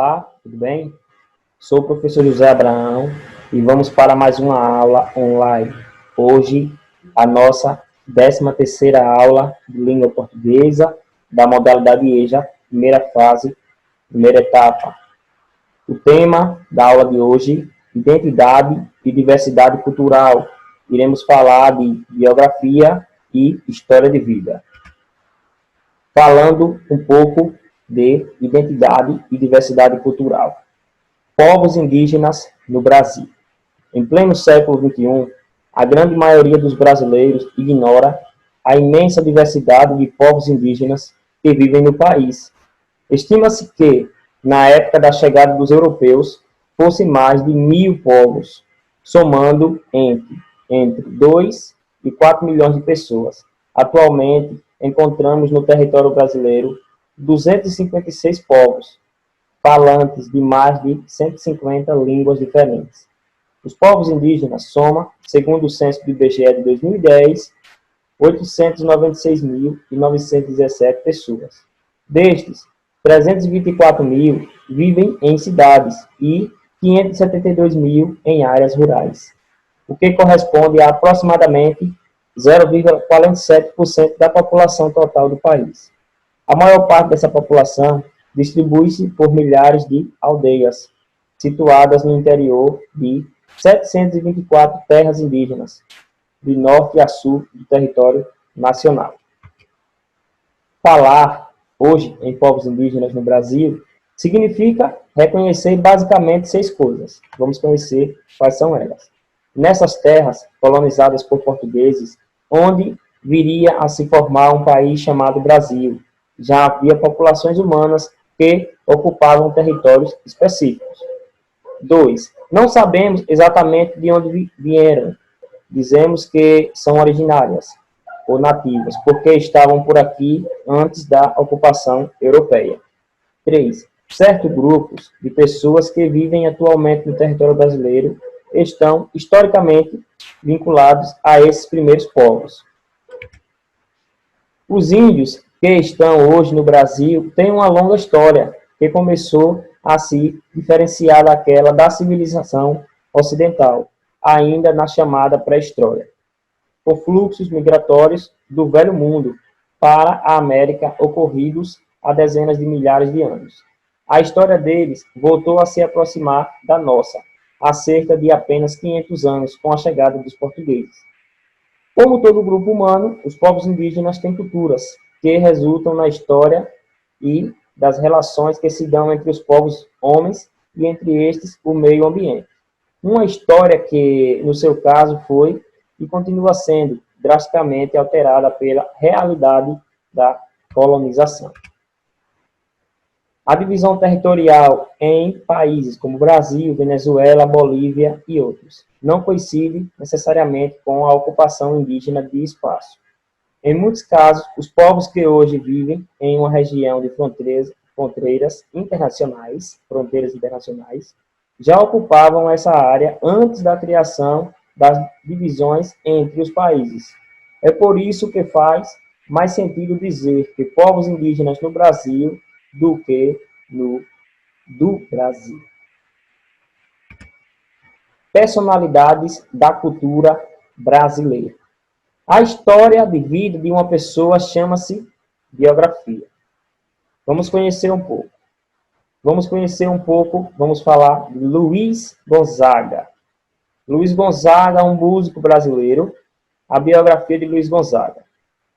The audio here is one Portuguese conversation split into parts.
Olá, tudo bem? Sou o professor José Abraão e vamos para mais uma aula online. Hoje, a nossa 13ª aula de língua portuguesa da modalidade EJA, primeira fase, primeira etapa. O tema da aula de hoje, identidade e diversidade cultural. Iremos falar de biografia e história de vida. Falando um pouco de identidade e diversidade cultural. Povos indígenas no Brasil. Em pleno século XXI, a grande maioria dos brasileiros ignora a imensa diversidade de povos indígenas que vivem no país. Estima-se que, na época da chegada dos europeus, fossem mais de 1.000 povos, somando entre 2 e 4 milhões de pessoas. Atualmente, encontramos no território brasileiro 256 povos, falantes de mais de 150 línguas diferentes. Os povos indígenas somam, segundo o censo do IBGE de 2010, 896.917 pessoas. Destes, 324.000 vivem em cidades e 572.000 em áreas rurais, o que corresponde a aproximadamente 0,47% da população total do país. A maior parte dessa população distribui-se por milhares de aldeias, situadas no interior de 724 terras indígenas, de norte a sul do território nacional. Falar hoje em povos indígenas no Brasil significa reconhecer basicamente 6 coisas. Vamos conhecer quais são elas. Nessas terras colonizadas por portugueses, onde viria a se formar um país chamado Brasil, já havia populações humanas que ocupavam territórios específicos. 2. Não sabemos exatamente de onde vieram. Dizemos que são originárias ou nativas, porque estavam por aqui antes da ocupação europeia. 3. Certos grupos de pessoas que vivem atualmente no território brasileiro estão historicamente vinculados a esses primeiros povos. Os índios que estão hoje no Brasil têm uma longa história que começou a se diferenciar daquela da civilização ocidental, ainda na chamada pré-história, por fluxos migratórios do Velho Mundo para a América ocorridos há dezenas de milhares de anos. A história deles voltou a se aproximar da nossa, há cerca de apenas 500 anos, com a chegada dos portugueses. Como todo grupo humano, os povos indígenas têm culturas que resultam na história e das relações que se dão entre os povos homens e entre estes o meio ambiente. Uma história que, no seu caso, foi e continua sendo drasticamente alterada pela realidade da colonização. A divisão territorial em países como Brasil, Venezuela, Bolívia e outros não coincide necessariamente com a ocupação indígena de espaço. Em muitos casos, os povos que hoje vivem em uma região de fronteiras internacionais, já ocupavam essa área antes da criação das divisões entre os países. É por isso que faz mais sentido dizer que povos indígenas no Brasil do que do Brasil. Personalidades da cultura brasileira. A história de vida de uma pessoa chama-se biografia. Vamos conhecer um pouco. Vamos falar de Luiz Gonzaga. Luiz Gonzaga, um músico brasileiro. A biografia de Luiz Gonzaga.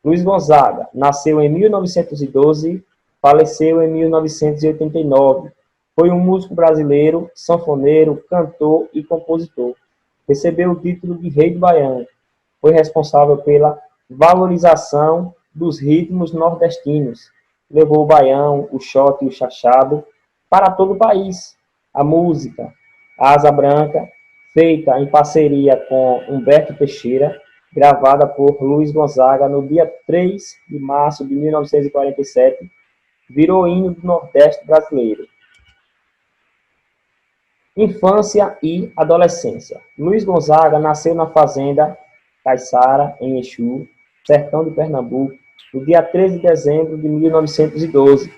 Luiz Gonzaga nasceu em 1912, faleceu em 1989. Foi um músico brasileiro, sanfoneiro, cantor e compositor. Recebeu o título de Rei do Baião. Foi responsável pela valorização dos ritmos nordestinos. Levou o baião, o xote e o chachado para todo o país. A música Asa Branca, feita em parceria com Humberto Teixeira, gravada por Luiz Gonzaga no dia 3 de março de 1947, virou hino do Nordeste brasileiro. Infância e adolescência. Luiz Gonzaga nasceu na fazenda Caiçara, em Exu, sertão de Pernambuco, no dia 13 de dezembro de 1912.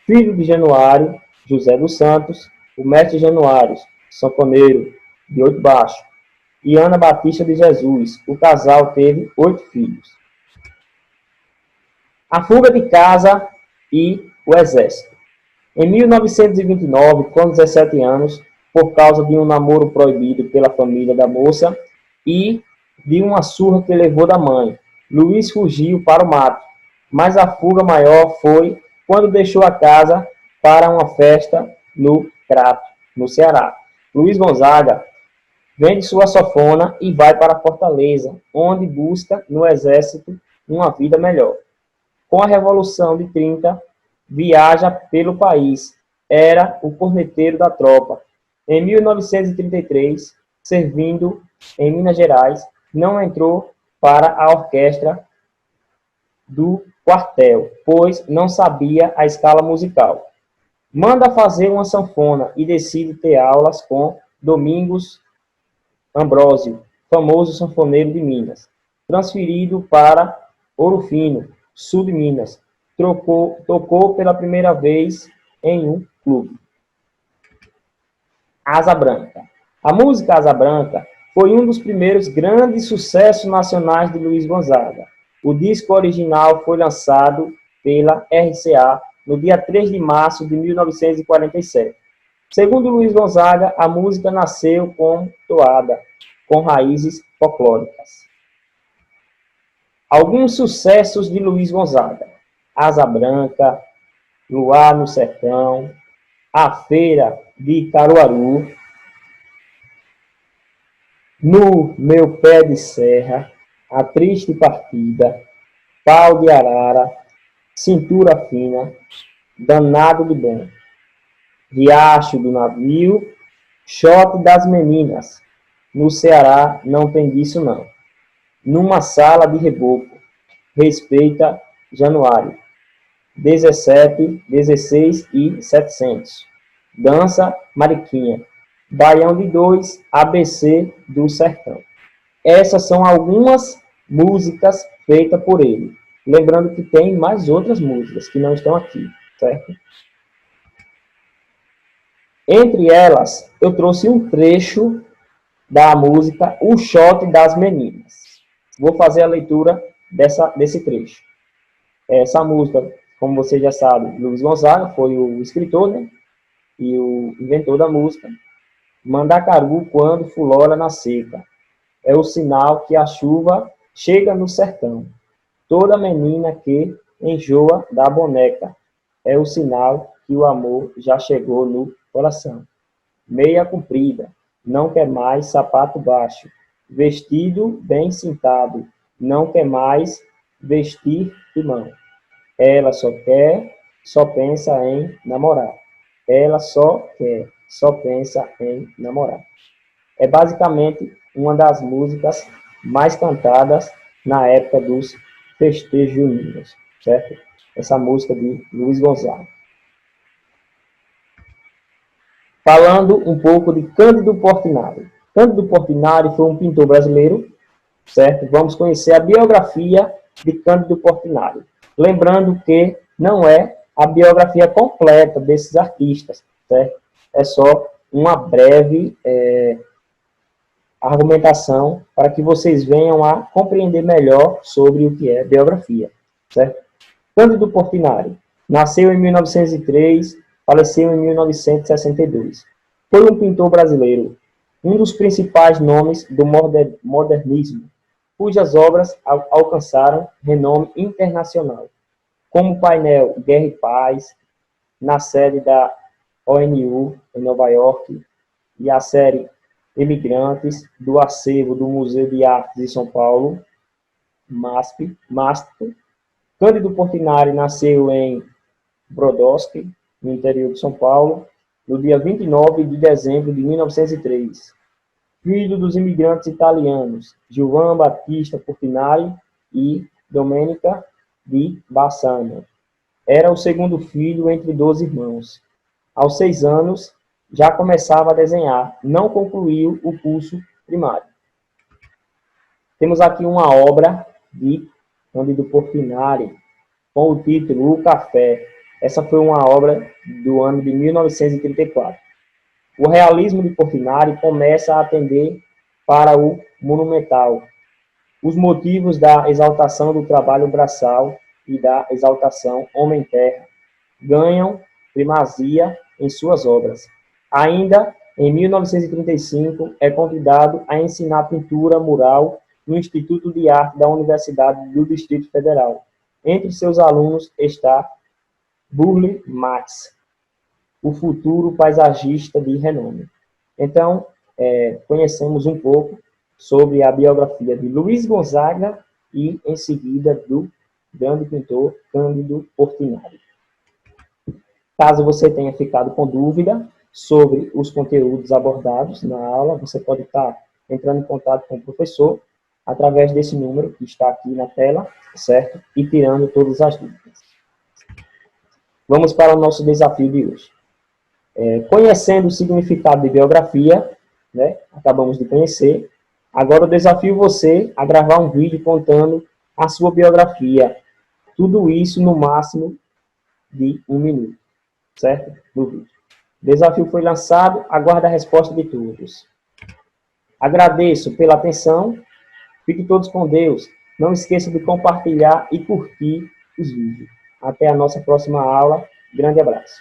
Filho de Januário, José dos Santos, o mestre Januário, sanfoneiro, de 8 baixo, e Ana Batista de Jesus. O casal teve 8 filhos. A fuga de casa e o exército. Em 1929, com 17 anos, por causa de um namoro proibido pela família da moça e de uma surra que levou da mãe, Luiz fugiu para o mato, mas a fuga maior foi quando deixou a casa para uma festa no Crato, no Ceará. Luiz Gonzaga vende sua sanfona e vai para Fortaleza, onde busca no exército uma vida melhor. Com a Revolução de 30, viaja pelo país. Era o corneteiro da tropa. Em 1933, servindo em Minas Gerais, não entrou para a orquestra do quartel, pois não sabia a escala musical. Manda fazer uma sanfona e decide ter aulas com Domingos Ambrósio, famoso sanfoneiro de Minas. Transferido para Ouro Fino, sul de Minas, tocou pela primeira vez em um clube. Asa Branca. A música Asa Branca foi um dos primeiros grandes sucessos nacionais de Luiz Gonzaga. O disco original foi lançado pela RCA no dia 3 de março de 1947. Segundo Luiz Gonzaga, a música nasceu com toada, com raízes folclóricas. Alguns sucessos de Luiz Gonzaga: Asa Branca, Luar no Sertão, A Feira de Caruaru, No Meu Pé de Serra, A Triste Partida, Pau de Arara, Cintura Fina, Danado de Bom, Riacho do Navio, Shot das Meninas. No Ceará não tem disso não. Numa Sala de Reboco, Respeita Januário. 17, 16 e 700. Dança Mariquinha. Baião de 2, ABC do Sertão. Essas são algumas músicas feitas por ele. Lembrando que tem mais outras músicas que não estão aqui, certo? Entre elas, eu trouxe um trecho da música O Shot das Meninas. Vou fazer a leitura desse trecho. Essa música, como você já sabe, Luiz Gonzaga foi o escritor, né? E o inventor da música. Mandacaru, quando fulora na seca, é o sinal que a chuva chega no sertão. Toda menina que enjoa da boneca, é o sinal que o amor já chegou no coração. Meia comprida, não quer mais sapato baixo, vestido bem cintado, não quer mais vestir de mão. Ela só pensa em namorar. Ela só pensa em namorar. É basicamente uma das músicas mais cantadas na época dos festejos juninos, certo? Essa música de Luiz Gonzaga. Falando um pouco de Cândido Portinari. Cândido Portinari foi um pintor brasileiro, certo? Vamos conhecer a biografia de Cândido Portinari. Lembrando que não é a biografia completa desses artistas, certo? É só uma breve argumentação para que vocês venham a compreender melhor sobre o que é biografia, certo? Cândido Portinari nasceu em 1903, faleceu em 1962. Foi um pintor brasileiro, um dos principais nomes do modernismo, cujas obras alcançaram renome internacional, como o painel Guerra e Paz, na sede da ONU, em Nova York, e a série Emigrantes, do acervo do Museu de Artes de São Paulo, MASP. Cândido Portinari nasceu em Brodowski, no interior de São Paulo, no dia 29 de dezembro de 1903. Filho dos imigrantes italianos Giovan Battista Portinari e Domenica di Bassano. Era o segundo filho entre 12 irmãos. Aos 6 anos, já começava a desenhar, não concluiu o curso primário. Temos aqui uma obra de Cândido Portinari, com o título O Café. Essa foi uma obra do ano de 1934. O realismo de Portinari começa a atender para o monumental. Os motivos da exaltação do trabalho braçal e da exaltação homem-terra ganham primazia em suas obras. Ainda em 1935, é convidado a ensinar pintura mural no Instituto de Arte da Universidade do Distrito Federal. Entre seus alunos está Burle Marx, o futuro paisagista de renome. Então, conhecemos um pouco sobre a biografia de Luiz Gonzaga e, em seguida, do grande pintor Cândido Portinari. Caso você tenha ficado com dúvida sobre os conteúdos abordados na aula, você pode estar entrando em contato com o professor através desse número que está aqui na tela, certo? E tirando todas as dúvidas. Vamos para o nosso desafio de hoje. Conhecendo o significado de biografia, né? Acabamos de conhecer. Agora eu desafio você a gravar um vídeo contando a sua biografia. Tudo isso no máximo de 1 minuto, certo? No vídeo. O desafio foi lançado, aguardo a resposta de todos. Agradeço pela atenção, fiquem todos com Deus. Não esqueça de compartilhar e curtir os vídeos. Até a nossa próxima aula. Grande abraço.